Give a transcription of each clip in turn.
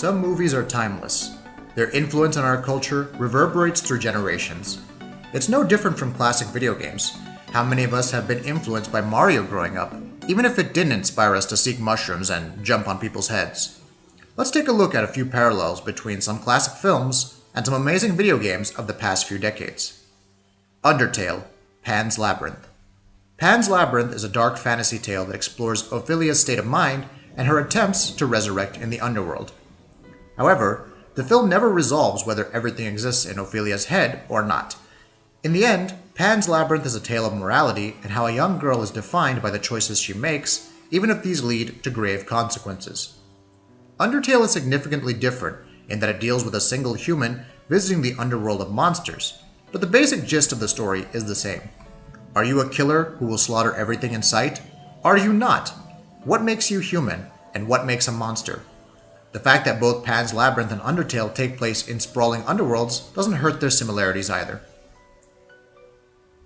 Some movies are timeless. Their influence on our culture reverberates through generations. It's no different from classic video games. How many of us have been influenced by Mario growing up, even if it didn't inspire us to seek mushrooms and jump on people's heads? Let's take a look at a few parallels between some classic films and some amazing video games of the past few decades. Undertale, Pan's Labyrinth. Pan's Labyrinth is a dark fantasy tale that explores Ophelia's state of mind and her attempts to resurrect in the underworld. However, the film never resolves whether everything exists in Ophelia's head or not. In the end, Pan's Labyrinth is a tale of morality and how a young girl is defined by the choices she makes, even if these lead to grave consequences. Undertale is significantly different in that it deals with a single human visiting the underworld of monsters, but the basic gist of the story is the same. Are you a killer who will slaughter everything in sight? Are you not? What makes you human, and what makes a monster? The fact that both Pan's Labyrinth and Undertale take place in sprawling underworlds doesn't hurt their similarities either.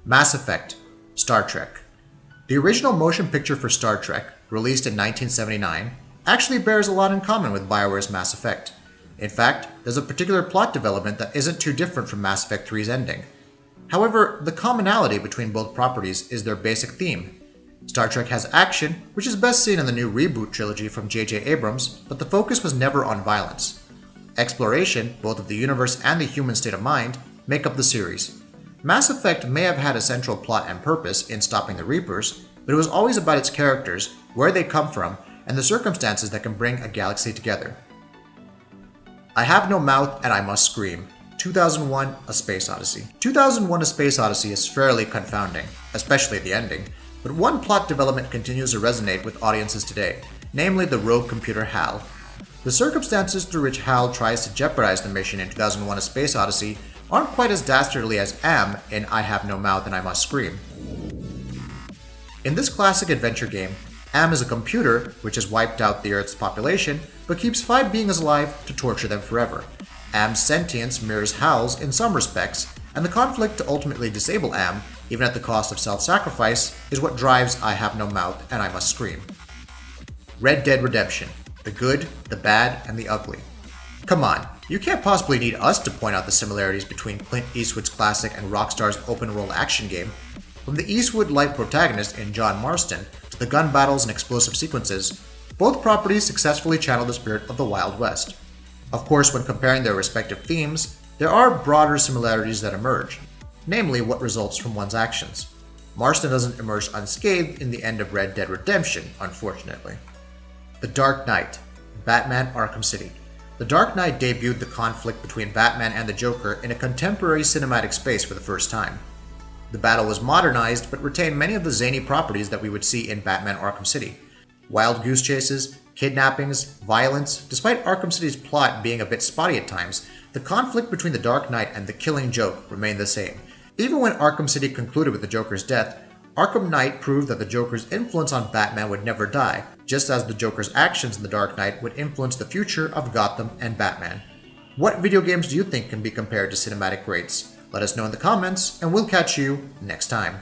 Mass Effect, Star Trek. The original motion picture for Star Trek, released in 1979, actually bears a lot in common with BioWare's Mass Effect. In fact, there's a particular plot development that isn't too different from Mass Effect 3's ending. However, the commonality between both properties is their basic theme. Star Trek has action, which is best seen in the new reboot trilogy from J.J. Abrams, but the focus was never on violence. Exploration, both of the universe and the human state of mind, make up the series. Mass Effect may have had a central plot and purpose in stopping the Reapers, but it was always about its characters, where they come from, and the circumstances that can bring a galaxy together. I Have No Mouth and I Must Scream, 2001: A Space Odyssey. 2001: A Space Odyssey is fairly confounding, especially the ending, but one plot development continues to resonate with audiences today, namely the rogue computer HAL. The circumstances through which HAL tries to jeopardize the mission in 2001: A Space Odyssey aren't quite as dastardly as AM in I Have No Mouth and I Must Scream. In this classic adventure game, AM is a computer which has wiped out the Earth's population, but keeps 5 beings alive to torture them forever. AM's sentience mirrors HAL's in some respects, and the conflict to ultimately disable AM, even at the cost of self-sacrifice, is what drives I Have No Mouth and I Must Scream. Red Dead Redemption, the good, the bad, and the ugly. Come on, you can't possibly need us to point out the similarities between Clint Eastwood's classic and Rockstar's open-world action game. From the Eastwood-like protagonist in John Marston to the gun battles and explosive sequences, both properties successfully channel the spirit of the Wild West. Of course, when comparing their respective themes, there are broader similarities that emerge, namely what results from one's actions. Marston doesn't emerge unscathed in the end of Red Dead Redemption, unfortunately. The Dark Knight, Batman: Arkham City. The Dark Knight debuted the conflict between Batman and the Joker in a contemporary cinematic space for the first time. The battle was modernized but retained many of the zany properties that we would see in Batman: Arkham City. Wild goose chases, kidnappings, violence. Despite Arkham City's plot being a bit spotty at times, the conflict between the Dark Knight and the Killing Joke remained the same. Even when Arkham City concluded with the Joker's death, Arkham Knight proved that the Joker's influence on Batman would never die, just as the Joker's actions in the Dark Knight would influence the future of Gotham and Batman. What video games do you think can be compared to cinematic greats? Let us know in the comments, and we'll catch you next time.